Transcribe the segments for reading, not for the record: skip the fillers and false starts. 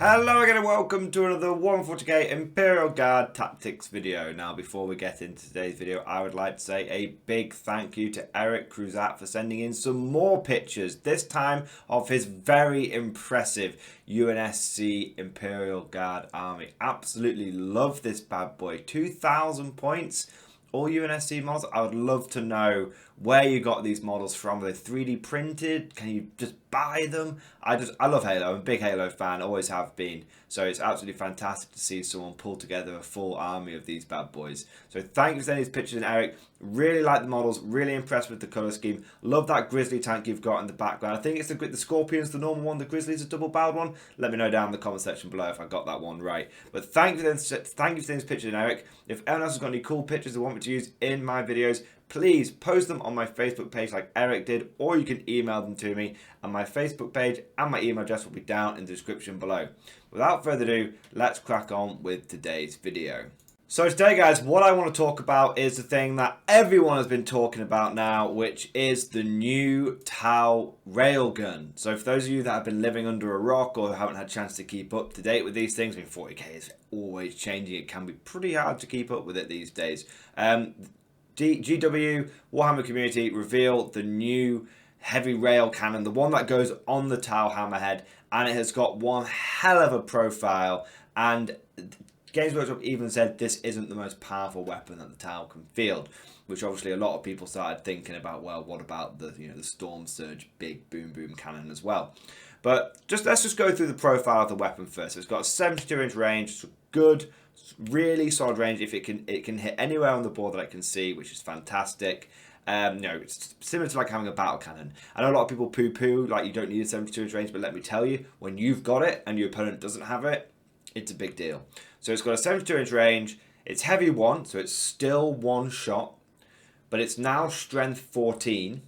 Hello again and welcome to another 140k Imperial Guard Tactics video. Now before we get into today's video, I would like to say a big thank you to Eric Cruzat for sending in some more pictures, this time of his very impressive UNSC Imperial Guard army. Absolutely love this bad boy, 2,000 points. All UNSC models. I would love to know where you got these models from. Are they 3D printed? Can you just buy them? I love Halo. I'm a big Halo fan, always have been. So it's absolutely fantastic to see someone pull together a full army of these bad boys. So thank you for sending these pictures in, Eric. Really like the models, really impressed with the colour scheme. Love that Grizzly tank you've got in the background. I think it's the Scorpion's the normal one, the Grizzly's a double-barreled one. Let me know down in the comment section below if I got that one right. But thank you for sending these pictures in, Eric. If anyone else has got any cool pictures they want me to use in my videos, please post them on my Facebook page like Eric did, or you can email them to me, and my Facebook page and my email address will be down in the description below. Without further ado, let's crack on with today's video. So today, guys, what I want to talk about is the thing that everyone has been talking about now, which is the new Tau Railgun. So for those of you that have been living under a rock or haven't had a chance to keep up to date with these things, I mean, 40k is always changing. It can be pretty hard to keep up with it these days. GW Warhammer community revealed the new heavy rail cannon, the one that goes on the Tau hammerhead, and it has got one hell of a profile. And Games Workshop even said this isn't the most powerful weapon that the Tau can field, which obviously a lot of people started thinking about. Well, what about the the Storm Surge big boom cannon as well? But let's just go through the profile of the weapon first. So it's got a 72-inch range, so good, really solid range. If it can hit anywhere on the board that I can see, which is fantastic. It's similar to like having a battle cannon. I know a lot of people poo-poo like you don't need a 72-inch range, but let me tell you, when you've got it and your opponent doesn't have it, it's a big deal. So it's got a 72-inch range. It's heavy 1, so it's still one shot, but it's now strength 14,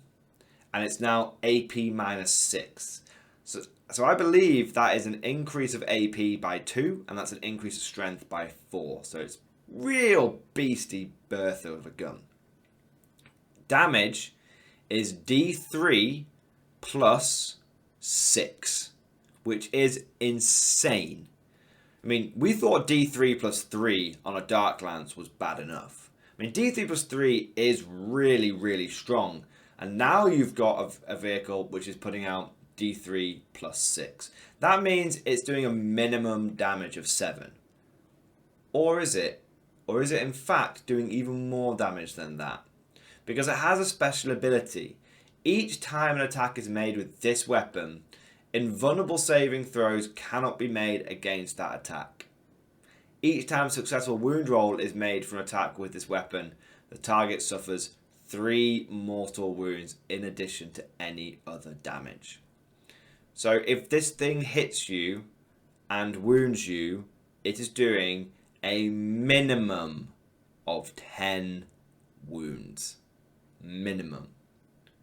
and it's now AP -6. So I believe that is an increase of AP by 2, and that's an increase of strength by 4. So it's real beastie Bertha of a gun. Damage is D3 plus 6, which is insane. I mean, we thought D3 plus 3 on a Darklands was bad enough. I mean, D3 plus 3 is really, really strong. And now you've got a vehicle which is putting out D3 plus 6. That means it's doing a minimum damage of 7. Or is it? Or is it in fact doing even more damage than that? Because it has a special ability. Each time an attack is made with this weapon, invulnerable saving throws cannot be made against that attack. Each time a successful wound roll is made for an attack with this weapon, the target suffers 3 mortal wounds in addition to any other damage. So if this thing hits you and wounds you, it is doing a minimum of 10 wounds. Minimum.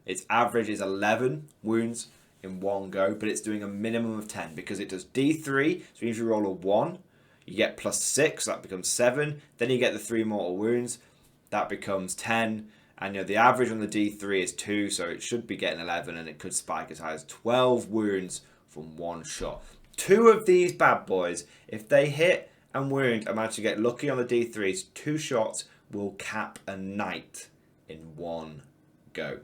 Its average is 11 wounds in one go, but it's doing a minimum of 10 because it does D3. So if you roll a 1, you get plus 6, that becomes 7. Then you get the 3 mortal wounds, that becomes 10. And the average on the D3 is 2, so it should be getting 11, and it could spike as high as 12 wounds from one shot. 2 of these bad boys, if they hit and wound and manage to get lucky on the D3s, 2 shots will cap a knight in one go.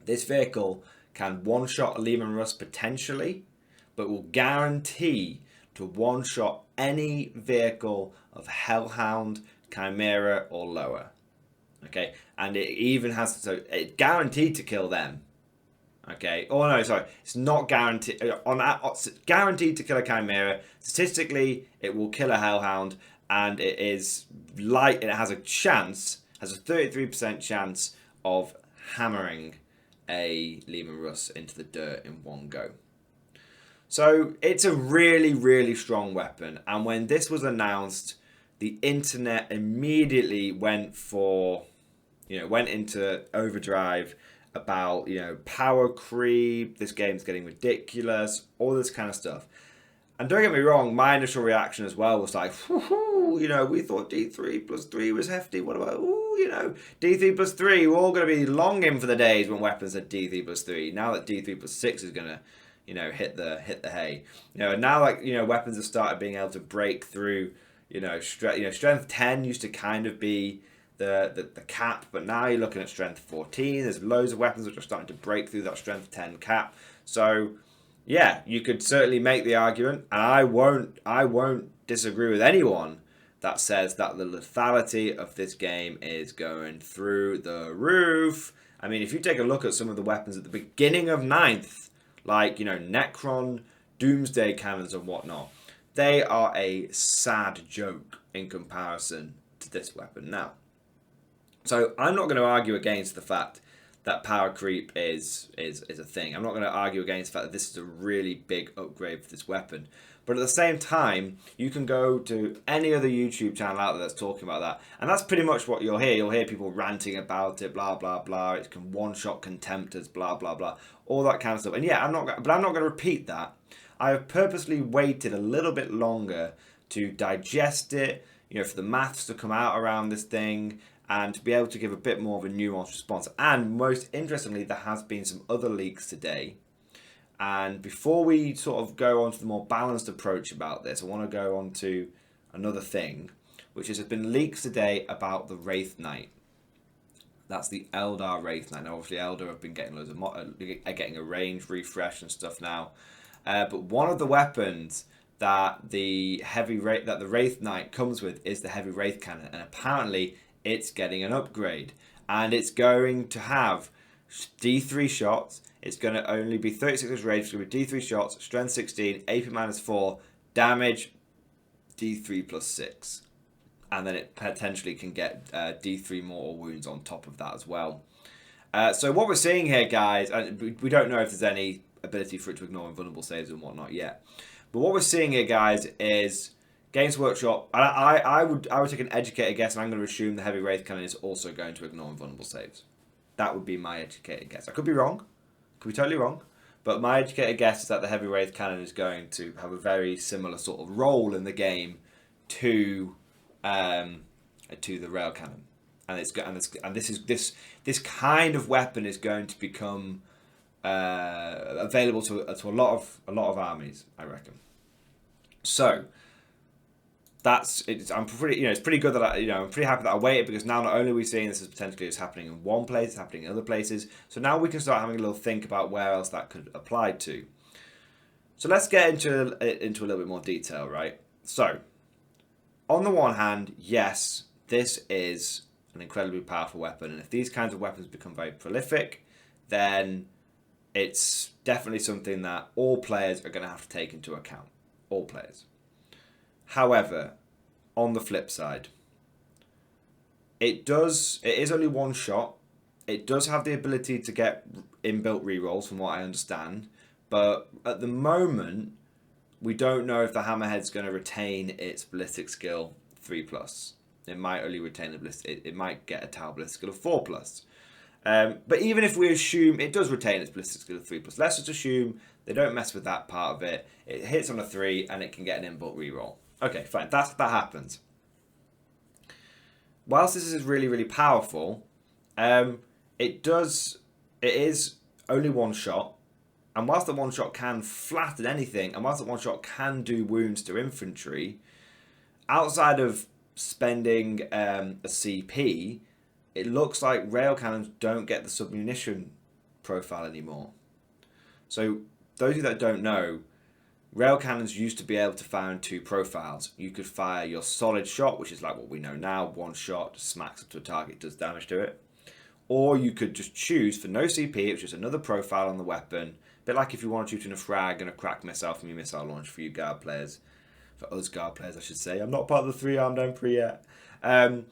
This vehicle can one-shot a Leman Russ potentially, but will guarantee to one-shot any vehicle of Hellhound, Chimera, or lower. Okay, and it even has, so it's guaranteed to kill them. Okay, oh no, sorry, it's not guaranteed. Guaranteed to kill a Chimera. Statistically, it will kill a Hellhound, and it is light. It has a 33% chance of hammering a Leman Russ into the dirt in one go. So it's a really, really strong weapon. And when this was announced, the internet immediately went into overdrive about, power creep, this game's getting ridiculous, all this kind of stuff. And don't get me wrong, my initial reaction as well was like, we thought D3 plus 3 was hefty. What about, D3 plus 3, we're all going to be longing for the days when weapons had D3 plus 3. Now that D3 plus 6 is going to, you know, hit the hay. You know, and now, like, you know, weapons have started being able to break through. You know, strength 10 used to kind of be the cap, but now you're looking at strength 14. There's loads of weapons which are starting to break through that strength 10 cap. So yeah, you could certainly make the argument, and I won't disagree with anyone that says that the lethality of this game is going through the roof. I mean, if you take a look at some of the weapons at the beginning of 9th, like, you know, Necron, Doomsday Cannons and whatnot, they are a sad joke in comparison to this weapon now. So I'm not going to argue against the fact that power creep is a thing. I'm not going to argue against the fact that this is a really big upgrade for this weapon. But at the same time, you can go to any other YouTube channel out there that's talking about that. And that's pretty much what you'll hear. You'll hear people ranting about it, blah, blah, blah. It can one-shot contemptors, blah, blah, blah. All that kind of stuff. And yeah, I'm not going to repeat that. I have purposely waited a little bit longer to digest it, you know, for the maths to come out around this thing and to be able to give a bit more of a nuanced response. And most interestingly, there has been some other leaks today. And before we sort of go on to the more balanced approach about this, I want to go on to another thing, which is there's been leaks today about the Wraithknight. That's the Eldar Wraithknight. Now, obviously, Eldar have been getting loads of getting a range refresh and stuff now. But one of the weapons that the Wraithknight comes with is the heavy Wraith Cannon, and apparently it's getting an upgrade, and it's going to have D3 shots. It's going to only be 36 range. It's going to be D3 shots, strength 16, AP -4, damage D3 plus 6, and then it potentially can get D3 mortal wounds on top of that as well. So what we're seeing here, guys, and we don't know if there's any ability for it to ignore invulnerable saves and whatnot yet. But what we're seeing here, guys, is Games Workshop. I would take an educated guess, and I'm going to assume the heavy Wraith Cannon is also going to ignore invulnerable saves. That would be my educated guess. I could be wrong. Could be totally wrong. But my educated guess is that the heavy Wraith Cannon is going to have a very similar sort of role in the game to the Rail Cannon, and this kind of weapon is going to become available to a lot of armies, I reckon. So it's pretty good that I'm pretty happy that I waited, because now not only are we seeing this as potentially it's happening in one place, it's happening in other places. So now we can start having a little think about where else that could apply to. So let's get into a little bit more detail, right? So on the one hand, yes, this is an incredibly powerful weapon, and if these kinds of weapons become very prolific, then it's definitely something that all players are going to have to take into account. All players. However, on the flip side, it is only one shot. It does have the ability to get inbuilt rerolls, from what I understand, but at the moment, we don't know if the Hammerhead's going to retain its ballistic skill 3+. It might only retain the ballistic. It might get a Tau ballistic skill of 4+. But even if we assume it does retain its ballistic skill of 3+, let's just assume they don't mess with that part of it. It hits on a 3 and it can get an inbuilt reroll. Okay, fine. That happens. Whilst this is really, really powerful, it is only one shot. And whilst the one shot can flatten anything, and whilst the one shot can do wounds to infantry, outside of spending a CP, it looks like rail cannons don't get the submunition profile anymore. So those of you that don't know, rail cannons used to be able to fire in 2 profiles. You could fire your solid shot, which is like what we know now, one shot, smacks up to a target, does damage to it. Or you could just choose for no CP, which is another profile on the weapon. A bit like if you want to shoot in a frag and a crack missile from your missile launch for you guard players. For us guard players, I should say. I'm not part of the 3-armed Emperor yet. Then,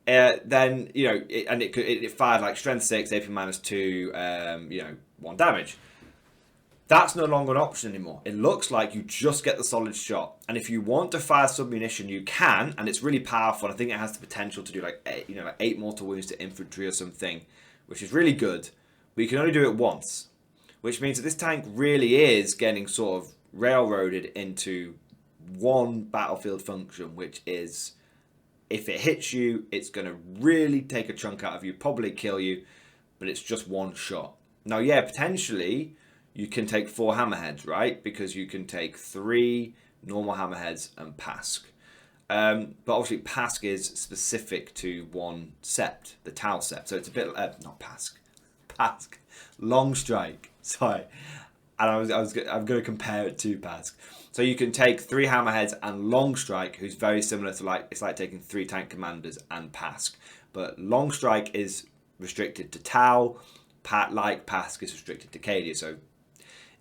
it fired like strength 6, AP -2, 1 damage. That's no longer an option anymore. It looks like you just get the solid shot. And if you want to fire submunition, you can, and it's really powerful. I think it has the potential to do like 8 mortal wounds to infantry or something, which is really good. But you can only do it once, which means that this tank really is getting sort of railroaded into one battlefield function, which is, if it hits you, it's going to really take a chunk out of you, probably kill you, but it's just one shot. Now, yeah, potentially you can take 4 hammerheads, right? Because you can take 3 normal hammerheads and Pask. But obviously Pask is specific to one sept, the Tau sept. So it's a bit not Pask, Pask, Long Strike. Sorry, and I'm going to compare it to Pask. So you can take 3 hammerheads and Long Strike, who's very similar to it's like taking 3 tank commanders and Pask. But Long Strike is restricted to Tau, like Pask is restricted to Cadia. So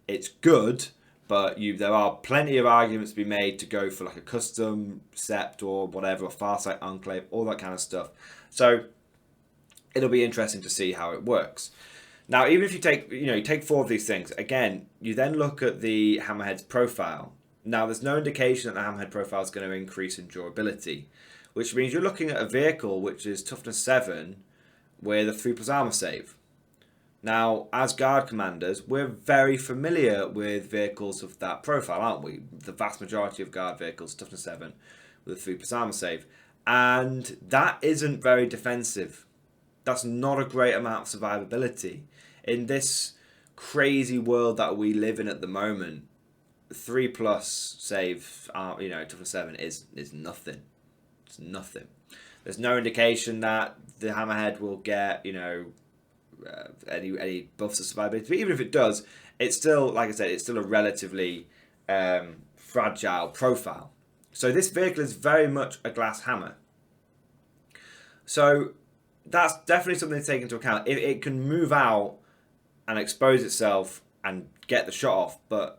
it's good, but there are plenty of arguments to be made to go for like a custom sept or whatever, a Farsight Enclave, all that kind of stuff. So it'll be interesting to see how it works. Now, even if you take, you take 4 of these things, again, you then look at the Hammerhead's profile. Now, there's no indication that the Hammerhead profile is going to increase in durability, which means you're looking at a vehicle which is toughness 7 with a 3+ armor save. Now, as guard commanders, we're very familiar with vehicles of that profile, aren't we? The vast majority of guard vehicles, toughness 7 with a 3+ armor save. And that isn't very defensive. That's not a great amount of survivability. In this crazy world that we live in at the moment, 3+ save, toughness 7 is nothing. It's nothing. There's no indication that the Hammerhead will get, any buffs of survivability. But even if it does, it's still, like I said, it's still a relatively fragile profile. So this vehicle is very much a glass hammer. So that's definitely something to take into account. It can move out and expose itself and get the shot off, but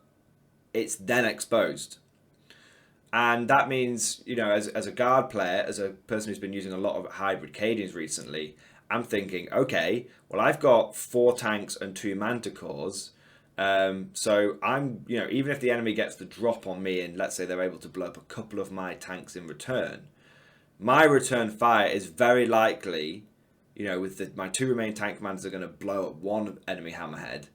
it's then exposed. And that means, as a guard player, as a person who's been using a lot of hybrid Cadians recently, I'm thinking, okay, well, I've got 4 tanks and 2 manticores. So I'm, even if the enemy gets the drop on me and let's say they're able to blow up a couple of my tanks in return, my return fire is very likely, with my 2 remaining tank commanders are going to blow up 1 enemy hammerhead,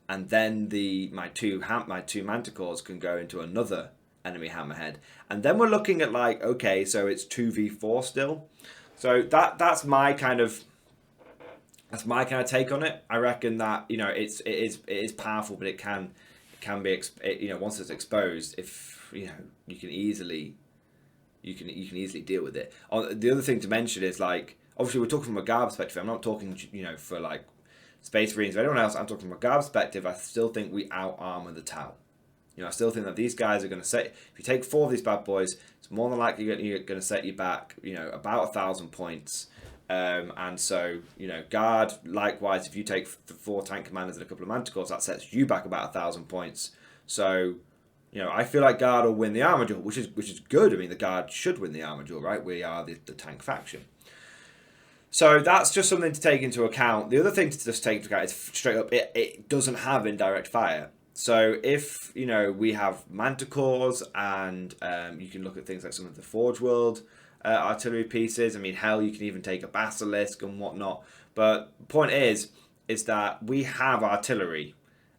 and then my two manticores can go into another enemy hammerhead, and then we're looking at okay, so it's 2v4 still. So that's my kind of take on it. I reckon that it is powerful, but it can be once it's exposed, if you can easily deal with it. The other thing to mention is obviously we're talking from a guard perspective. I'm not talking for Space Marines or anyone else. I'm talking from a guard perspective. I still think we out armor the Tau. I still think that these guys are going to set. If you take 4 of these bad boys, it's more than likely you're going to set you back, about 1,000 points. And so, guard, likewise, if you take 4 tank commanders and a couple of manticores, that sets you back about 1,000 points. So, I feel like guard will win the armor duel, which is good. I mean, the guard should win the armor duel, right? We are the tank faction. So that's just something to take into account. The other thing to just take into account is straight up, it doesn't have indirect fire. So if, we have manticores and you can look at things like some of the Forge World artillery pieces. I mean, hell, you can even take a Basilisk and whatnot. But the point is that we have artillery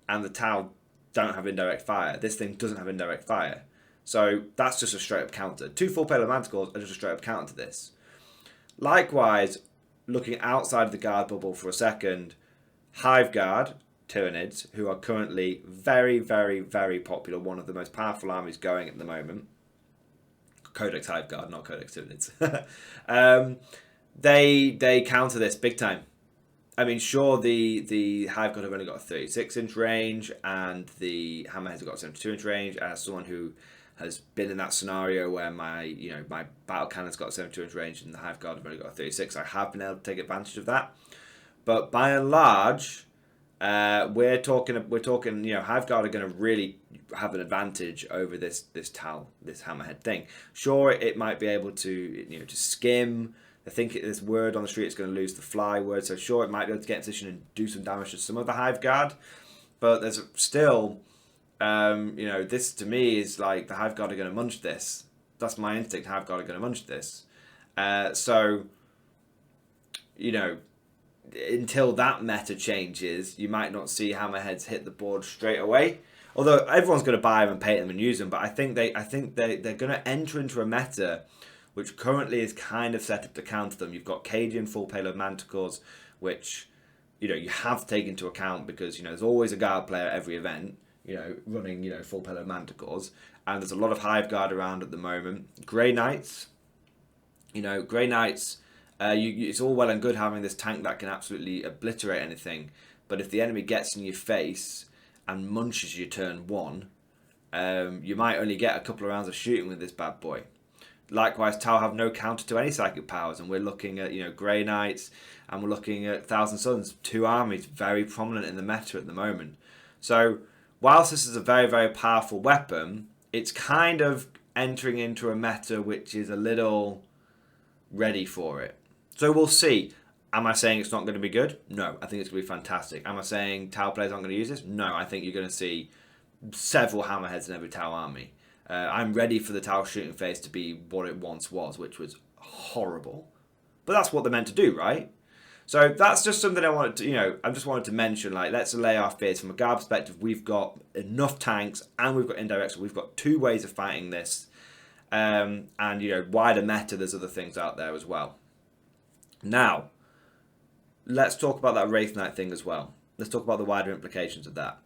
and the Tau don't have indirect fire. This thing doesn't have indirect fire. So that's just a straight up counter. 2 full payload manticores are just a straight up counter to this. Likewise, looking outside of the guard bubble for a second, Hive Guard Tyranids, who are currently very, very, very popular, one of the most powerful armies going at the moment. Codex Hive Guard, not Codex Tyranids. They counter this big time. I mean, sure, the Hive Guard have only got a 36-inch range, and the Hammerheads have got a 72-inch range. As someone who has been in that scenario where my battle cannon's got a 72-inch range and the Hive Guard have only got a 36, I have been able to take advantage of that. But by and large, we're talking, Hive Guard are going to really have an advantage over this Hammerhead thing. Sure, it might be able to, to skim. I think this word on the street is going to lose the fly word, so sure, it might be able to get in position and do some damage to some of the Hive Guard, but there's still, this to me is the Hive Guard are going to munch this. That's my instinct. Hive Guard are going to munch this. So, until that meta changes, you might not see Hammerheads hit the board straight away. Although everyone's going to buy them and paint them and use them, but I think they're going to enter into a meta which currently is kind of set up to counter them. You've got Cadian full payload manticores, which you have to take into account, because there's always a guard player at every event, running full pillar manticores, and there's a lot of hive guard around at the moment. Grey Knights, Grey Knights, it's all well and good having this tank that can absolutely obliterate anything, but if the enemy gets in your face and munches you turn 1, you might only get a couple of rounds of shooting with this bad boy. Likewise, Tau have no counter to any psychic powers, and we're looking at Grey Knights, and we're looking at Thousand Suns, 2 armies very prominent in the meta at the moment. So whilst this is a very, very powerful weapon, it's kind of entering into a meta which is a little ready for it. So we'll see. Am I saying it's not going to be good? No, I think it's going to be fantastic. Am I saying Tau players aren't going to use this? No, I think you're going to see several hammerheads in every Tau army. I'm ready for the Tau shooting phase to be what it once was, which was horrible. But that's what they're meant to do, right? So that's just something I wanted to, I just wanted to mention, like, let's allay our fears. From a guard perspective, we've got enough tanks and we've got indirects, so we've got 2 ways of fighting this. And, wider meta, there's other things out there as well. Now, let's talk about that Wraithknight thing as well. Let's talk about the wider implications of that.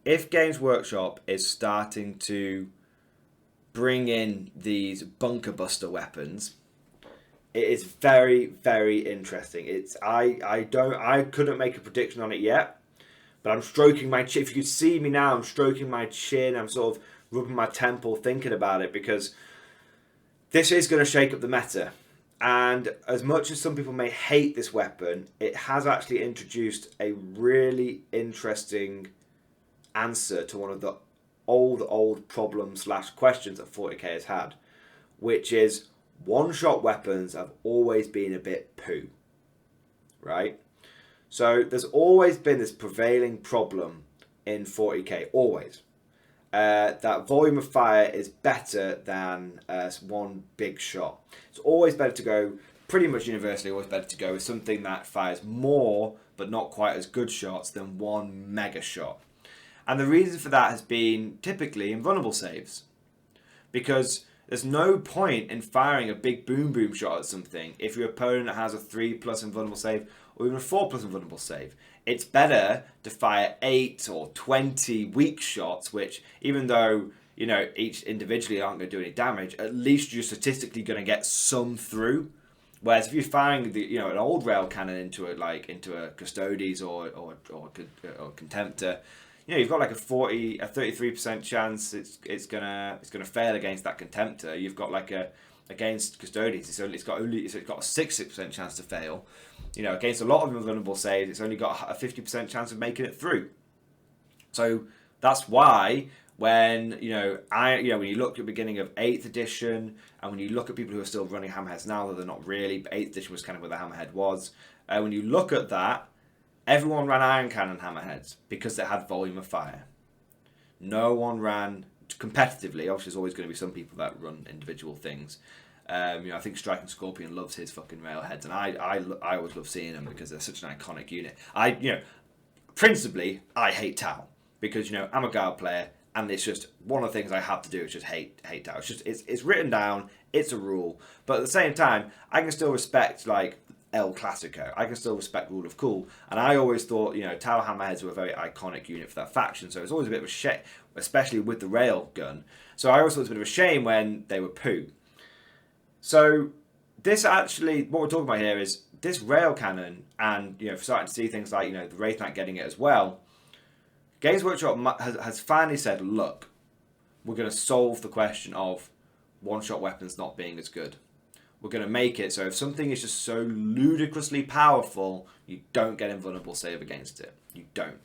If Games Workshop is starting to bring in these bunker buster weapons, it is very, very interesting. I couldn't make a prediction on it yet, but I'm stroking my chin. If you could see me now, I'm stroking my chin. I'm sort of rubbing my temple thinking about it, because this is going to shake up the meta. And as much as some people may hate this weapon, it has actually introduced a really interesting answer to one of the old problems / questions that 40k has had, which is one-shot weapons have always been a bit poo, right? So there's always been this prevailing problem in 40k, always. That volume of fire is better than one big shot. It's always better to go, pretty much universally, always better to go with something that fires more but not quite as good shots than one mega shot. And the reason for that has been typically invulnerable saves, because there's no point in firing a big boom shot at something if your opponent has a 3+ invulnerable save or even a 4+ invulnerable save. It's better to fire 8 or 20 weak shots, which, even though each individually aren't going to do any damage, at least you're statistically going to get some through. Whereas if you're firing an old rail cannon into a Custodes or Contemptor, you've got like a 33% chance it's gonna fail against that Contemptor. You've got against Custodes, it's got a 6% chance to fail. Against a lot of invulnerable saves, it's only got a 50% chance of making it through. So that's why when when you look at the beginning of 8th edition, and when you look at people who are still running hammerheads now, though they're not really, but 8th edition was kind of where the hammerhead was. When you look at that, everyone ran iron cannon hammerheads because they had volume of fire. No one ran competitively. Obviously, there's always going to be some people that run individual things. I think Striking Scorpion loves his fucking railheads, and I always love seeing them because they're such an iconic unit. Principally, I hate Tau because I'm a guard player, and it's just one of the things I have to do is just hate Tau. It's written down. It's a rule, but at the same time, I can still respect El Clasico. I can still respect Rule of Cool, and I always thought Tau hammerheads were a very iconic unit for that faction. So it's always a bit of a shame, especially with the Railgun. So I always thought it was a bit of a shame when they were poo. So this actually, what we're talking about here is this rail cannon, and starting to see things like the Wraithknight getting it as well. Games Workshop has finally said, look, we're going to solve the question of one-shot weapons not being as good. We're going to make it so if something is just so ludicrously powerful, you don't get invulnerable save against it. You don't.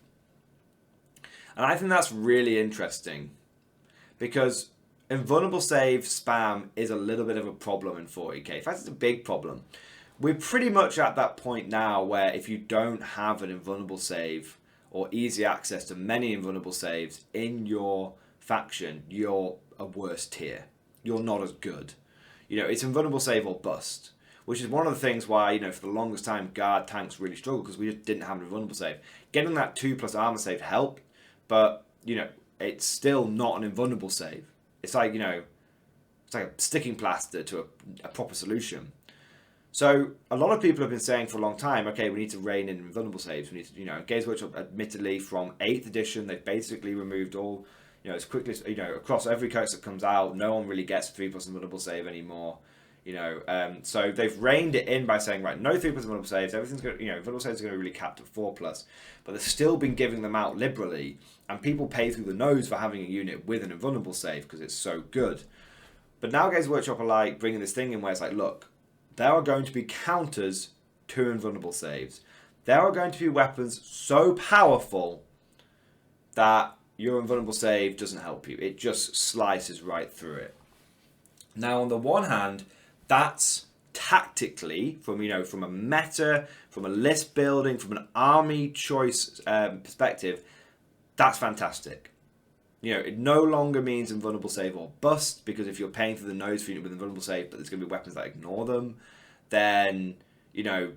And I think that's really interesting, because invulnerable save spam is a little bit of a problem in 40k. In fact, it's a big problem. We're pretty much at that point now where if you don't have an invulnerable save or easy access to many invulnerable saves in your faction, you're a worse tier. You're not as good. It's invulnerable save or bust, which is one of the things why, for the longest time, guard tanks really struggled because we just didn't have an invulnerable save. Getting that 2+ armor save helped, but, it's still not an invulnerable save. It's like, it's like a sticking plaster to a proper solution. So a lot of people have been saying for a long time, okay, we need to rein in invulnerable saves. We need to, Games Workshop, admittedly, from 8th edition, they've basically removed all, as quickly as, across every codex that comes out, no one really gets a 3+ invulnerable save anymore. So they've reined it in by saying, right, no 3+ invulnerable saves. Everything's going, invulnerable saves are going to be really capped at 4+, but they've still been giving them out liberally, and people pay through the nose for having a unit with an invulnerable save because it's so good. But now Games Workshop are like bringing this thing in where it's like, look, there are going to be counters to invulnerable saves. There are going to be weapons so powerful that your invulnerable save doesn't help you. It just slices right through it. Now, on the one hand, that's tactically, from a meta, from a list building, from an army choice perspective, that's fantastic. It no longer means invulnerable save or bust, because if you're paying through the nose for unit with invulnerable save, but there's going to be weapons that ignore them, then, you're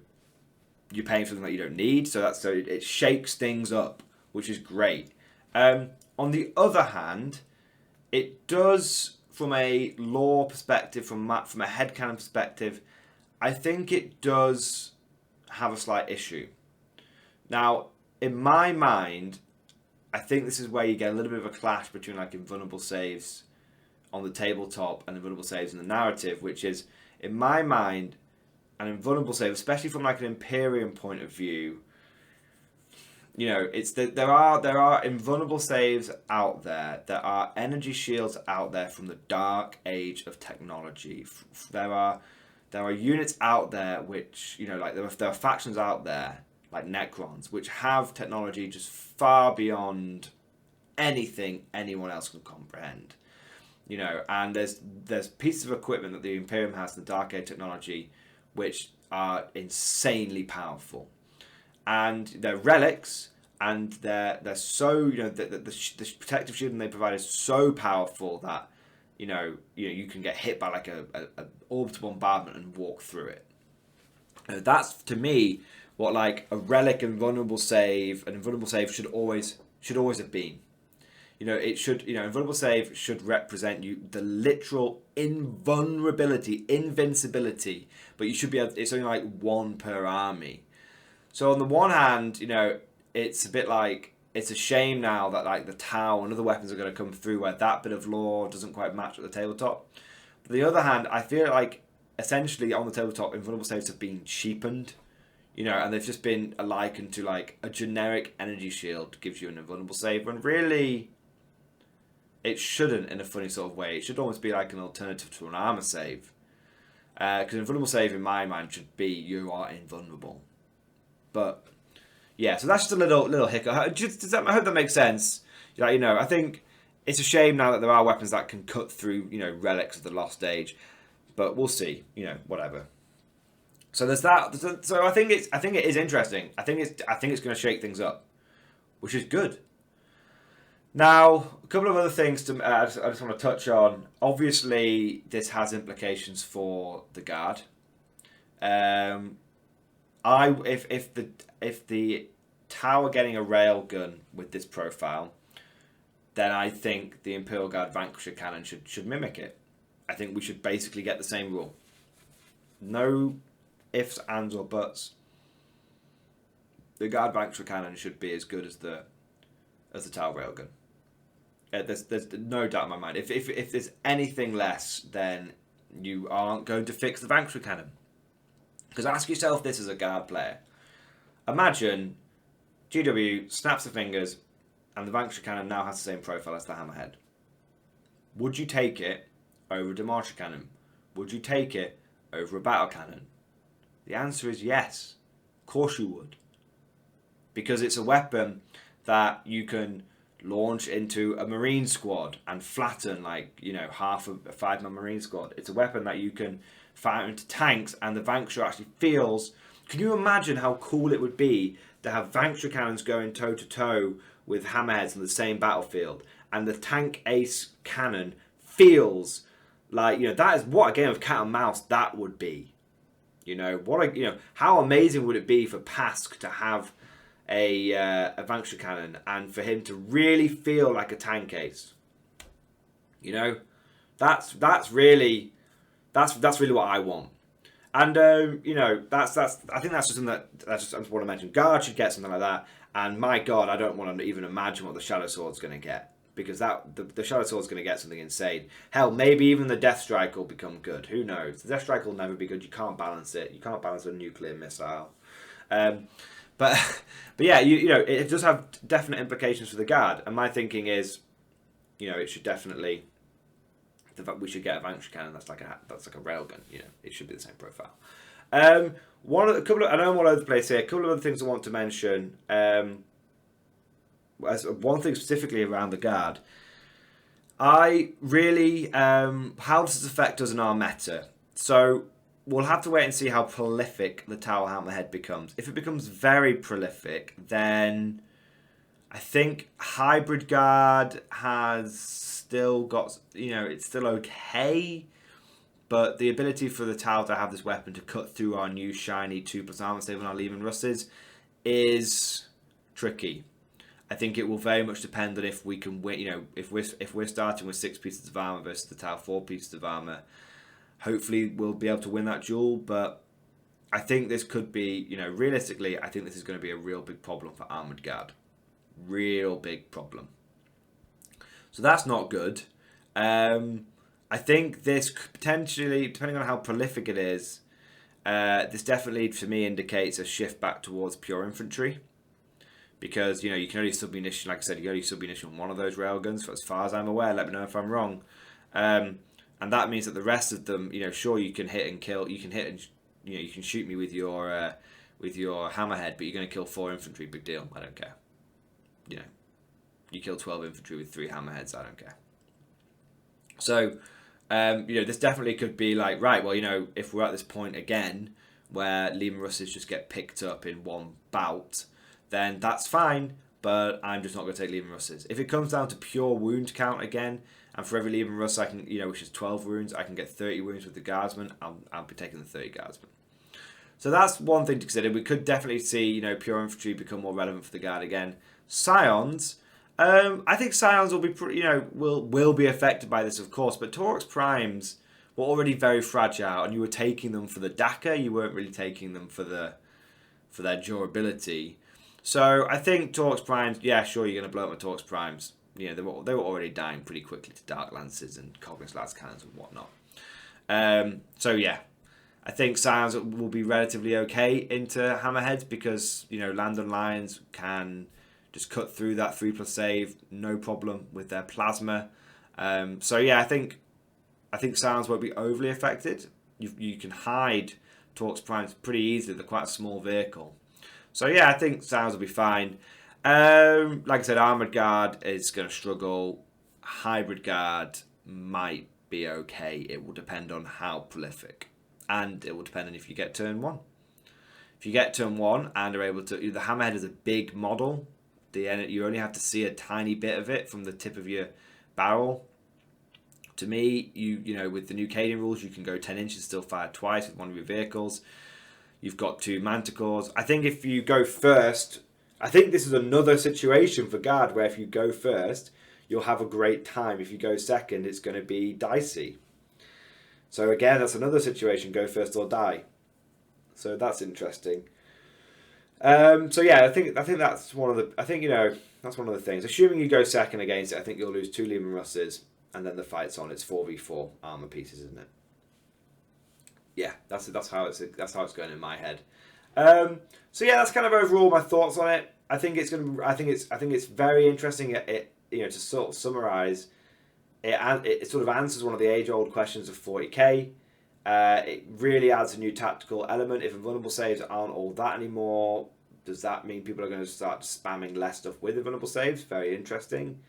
paying for them that you don't need. So it shakes things up, which is great. On the other hand, it does, from a lore perspective, from a headcanon perspective, I think it does have a slight issue. Now, in my mind, I think this is where you get a little bit of a clash between like invulnerable saves on the tabletop and invulnerable saves in the narrative, which is, in my mind, an invulnerable save, especially from like an Imperium point of view, it's that there are invulnerable saves out there. There are energy shields out there from the dark age of technology. There are units out there which, there are factions out there like Necrons, which have technology just far beyond anything anyone else can comprehend. And there's pieces of equipment that the Imperium has in the Dark Age technology which are insanely powerful. And they're relics, and they're so, the protective shielding they provide is so powerful that, you can get hit by like a orbital bombardment and walk through it. That's, to me, what like a relic invulnerable save, an invulnerable save should always have been. Invulnerable save should represent the literal invulnerability, invincibility, but you should be able, it's only like one per army. So on the one hand, it's a bit like, it's a shame now that like the Tau and other weapons are going to come through where that bit of lore doesn't quite match at the tabletop. But on the other hand, I feel like essentially on the tabletop, invulnerable saves have been cheapened. And they've just been likened to like a generic energy shield gives you an invulnerable save, when really it shouldn't, in a funny sort of way. It should almost be like an alternative to an armor save. Because invulnerable save, in my mind, should be you are invulnerable. But yeah, so that's just a little hiccup. I hope that makes sense. I think it's a shame now that there are weapons that can cut through, relics of the Lost Age. But we'll see. Whatever. So there's that. So I think it is interesting. I think it's going to shake things up, which is good. Now, a couple of other things I just want to touch on. Obviously, this has implications for the Guard. If the Tau are getting a railgun with this profile, then I think the Imperial Guard Vanquisher cannon should mimic it. I think we should basically get the same rule. No ifs, ands, or buts. The Guard Vanquisher cannon should be as good as the Tau railgun. There's no doubt in my mind. If there's anything less, then you aren't going to fix the Vanquisher cannon. Because ask yourself this as a Guard player. Imagine GW snaps the fingers and the Vanquisher cannon now has the same profile as the Hammerhead. Would you take it over a Demolisher cannon? Would you take it over a battle cannon? The answer is yes. Of course you would. Because it's a weapon that you can launch into a Marine squad and flatten half of a 5-man Marine squad. It's a weapon that you can fire into tanks, and the Vanquisher actually feels... Can you imagine how cool it would be to have Vanquisher cannons going toe-to-toe with Hammerheads on the same battlefield, and the tank ace cannon feels like, that is what a game of cat and mouse that would be. How amazing would it be for Pask to have a Vanquisher cannon and for him to really feel like a tank ace? That's really what I want. And you know, that's I think that's just something that's just I just want to mention. Guard should get something like that. And my God, I don't want to even imagine what the Shadow Sword's going to get, because the Shadow Sword's going to get something insane. Hell, maybe even the Death Strike will become good. Who knows? The Death Strike will never be good. You can't balance it. You can't balance a nuclear missile. But yeah, you know, it does have definite implications for the Guard. And my thinking is, you know, it should definitely. The fact we should get a Vanquish Cannon that's like a railgun. You know, it should be the same profile. I know I'm all over the place here. A couple of other things I want to mention. As one thing specifically around the Guard. I really how does this affect us in our meta? So we'll have to wait and see how prolific the Tower Hammerhead becomes. If it becomes very prolific, then I think Hybrid Guard has still got, you know, it's still okay. But the ability for the Tower to have this weapon to cut through our new shiny 2+ armor save on our Leman Russes is tricky. I think it will very much depend on if we can win. You know, if we're starting with 6 pieces of armor versus the Tower 4 pieces of armor, hopefully we'll be able to win that duel. But I think this could be, you know, realistically, I think this is going to be a real big problem for Armored Guard. Real big problem. So that's not good. I think this could potentially, depending on how prolific it is, this definitely, for me, indicates a shift back towards pure infantry. Because, you know, you can only submunition, like I said, you can only submunition one of those railguns, as far as I'm aware. Let me know if I'm wrong. And that means that the rest of them, you know, sure, you can hit and kill, you can hit and, you know, you can shoot me with your hammerhead, but you're going to kill 4 infantry, big deal, I don't care. You know, you kill 12 infantry with 3 hammerheads, I don't care. So, you know, this definitely could be like, right, well, you know, if we're at this point again, where Leman Russes just get picked up in one bout, then that's fine, but I'm just not going to take Leman Russes. If it comes down to pure wound count again, and for every Leman Russ I can, you know, which is 12 wounds, I can get 30 wounds with the Guardsman, I'll be taking the 30 Guardsmen. So that's one thing to consider. We could definitely see, you know, pure infantry become more relevant for the Guard again. Scions, I think Scions will be, you know, will be affected by this, of course, but Torx Primes were already very fragile, and you were taking them for the Daka, you weren't really taking them for their durability. So I think Torx Primes, yeah, sure, you're going to blow up my Torx Primes. You know, they were already dying pretty quickly to Dark Lances and Cognus Lance Cannons and whatnot. So yeah, I think Scions will be relatively okay into Hammerheads because, you know, Landon Lions can just cut through that 3+ save, no problem with their plasma. So yeah, I think Scions won't be overly affected. You can hide Torx Primes pretty easily. They're quite a small vehicle. So yeah, I think Scions will be fine. Like I said, Armoured Guard is going to struggle. Hybrid Guard might be okay. It will depend on how prolific. And it will depend on if you get turn 1. If you get turn 1 and are able to... The Hammerhead is a big model. You only have to see a tiny bit of it from the tip of your barrel. To me, you know, with the new Cadian rules, you can go 10 inches, still fire twice with one of your vehicles. You've got 2 Manticores. I think if you go first, I think this is another situation for Guard where if you go first, you'll have a great time. If you go second, it's going to be dicey. So again, that's another situation, go first or die. So that's interesting. So yeah, I think that's one of the, you know, that's one of the things. Assuming you go second against it, I think you'll lose 2 Leman Russes, and then the fight's on. It's 4v4 armor pieces, isn't it? Yeah, that's how it's going in my head. So yeah, that's kind of overall my thoughts on it. I think it's very interesting. It you know, to sort of summarize, it sort of answers one of the age-old questions of 40k. It really adds a new tactical element. If invulnerable saves aren't all that anymore, does that mean people are going to start spamming less stuff with invulnerable saves? Very interesting.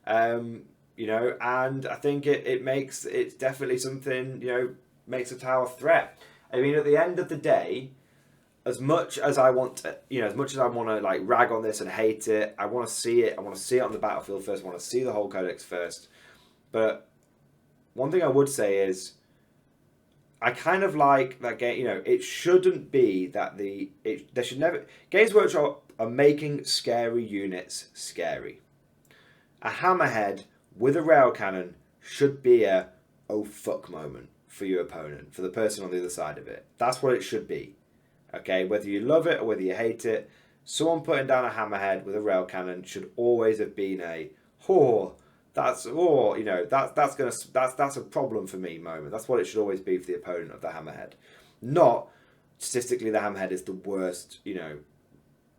You know, and I think it's definitely something, you know, makes a tower threat. I mean, at the end of the day, as much as I want to, you know, as much as I want to like rag on this and hate it, I want to see it. I want to see it on the battlefield first. I want to see the whole codex first. But one thing I would say is, I kind of like that game. You know, it shouldn't be that there should never. Games Workshop are making scary units scary. A hammerhead with a rail cannon should be a oh fuck moment. for your opponent, for the person on the other side of it. That's what it should be. Okay, whether you love it or whether you hate it, someone putting down a hammerhead with a rail cannon should always have been a that's a problem for me moment. That's what it should always be for the opponent of the hammerhead. Not statistically the hammerhead is the worst,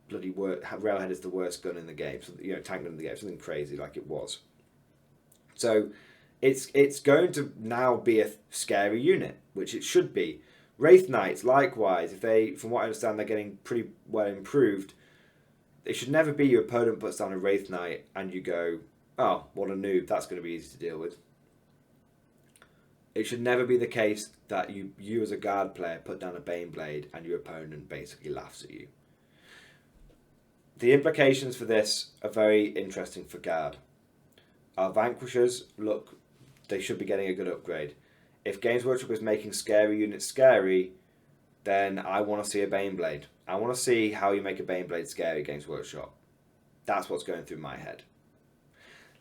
bloody railhead is the worst gun in the game. So, tank gun in the game, something crazy like it was. So it's going to now be a scary unit, which it should be. Wraithknights, likewise, if they, from what I understand, they're getting pretty well improved. It should never be your opponent puts down a Wraithknight and you go, oh, what a noob, that's going to be easy to deal with. It should never be the case that you as a guard player put down a Baneblade and your opponent basically laughs at you. The implications for this are very interesting for guard. Our Vanquishers, look, they should be getting a good upgrade. If Games Workshop is making scary units scary, then I want to see a Baneblade. I want to see how you make a Baneblade scary, Games Workshop. That's what's going through my head.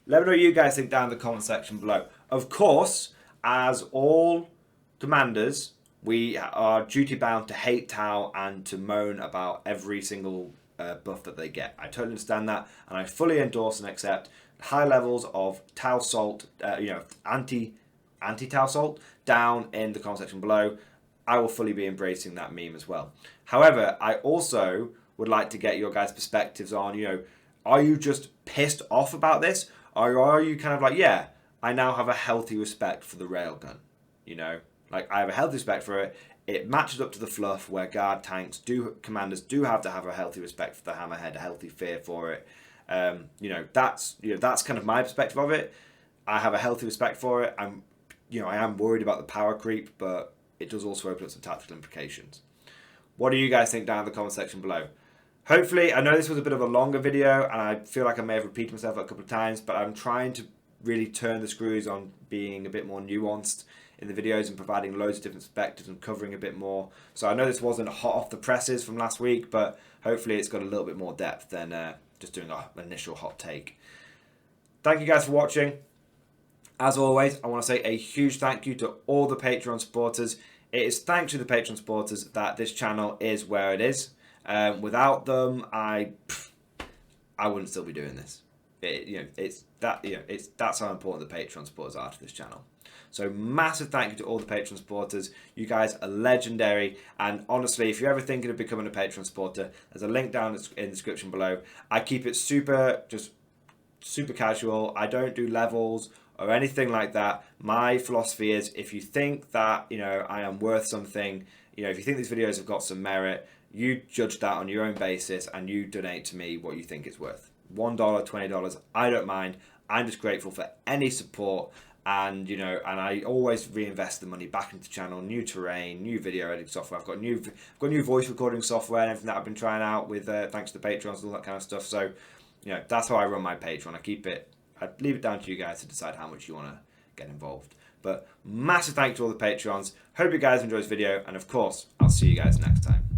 Let me know what you guys think down in the comment section below. Of course, as all commanders, we are duty bound to hate Tau and to moan about every single buff that they get. I totally understand that, and I fully endorse and accept high levels of Tau Salt, anti-Tau Salt down in the comment section below. I will fully be embracing that meme as well. However, I also would like to get your guys' perspectives on, are you just pissed off about this? Or are you kind of like, yeah, I now have a healthy respect for the railgun? Like I have a healthy respect for it. It matches up to the fluff where guard commanders do have to have a healthy respect for the hammerhead, a healthy fear for it. That's kind of my perspective of it. I have a healthy respect for it. I am worried about the power creep, but it does also open up some tactical implications. What do you guys think down in the comment section below? Hopefully, I know this was a bit of a longer video, and I feel like I may have repeated myself a couple of times, but I'm trying to really turn the screws on being a bit more nuanced in the videos and providing loads of different perspectives and covering a bit more. So I know this wasn't hot off the presses from last week, but hopefully it's got a little bit more depth than just doing an initial hot take. Thank you guys for watching. As always, I want to say a huge thank you to all the Patreon supporters. It is thanks to the Patreon supporters that this channel is where it is. Without them, I wouldn't still be doing this. That's how important the Patreon supporters are to this channel. So massive thank you to all the Patreon supporters. You guys are legendary. And honestly, if you're ever thinking of becoming a Patreon supporter, there's a link down in the description below. I keep it super casual. I don't do levels or anything like that. My philosophy is, if you think that I am worth something, if you think these videos have got some merit, you judge that on your own basis and you donate to me what you think it's worth. $1, $20, I don't mind. I'm just grateful for any support, and and I always reinvest the money back into the channel, new terrain, new video editing software. I've got new voice recording software and everything that I've been trying out with thanks to the Patrons and all that kind of stuff. So that's how I run my Patreon. I leave it down to you guys to decide how much you want to get involved. But massive thank you to all the Patrons. Hope you guys enjoyed this video, and of course I'll see you guys next time.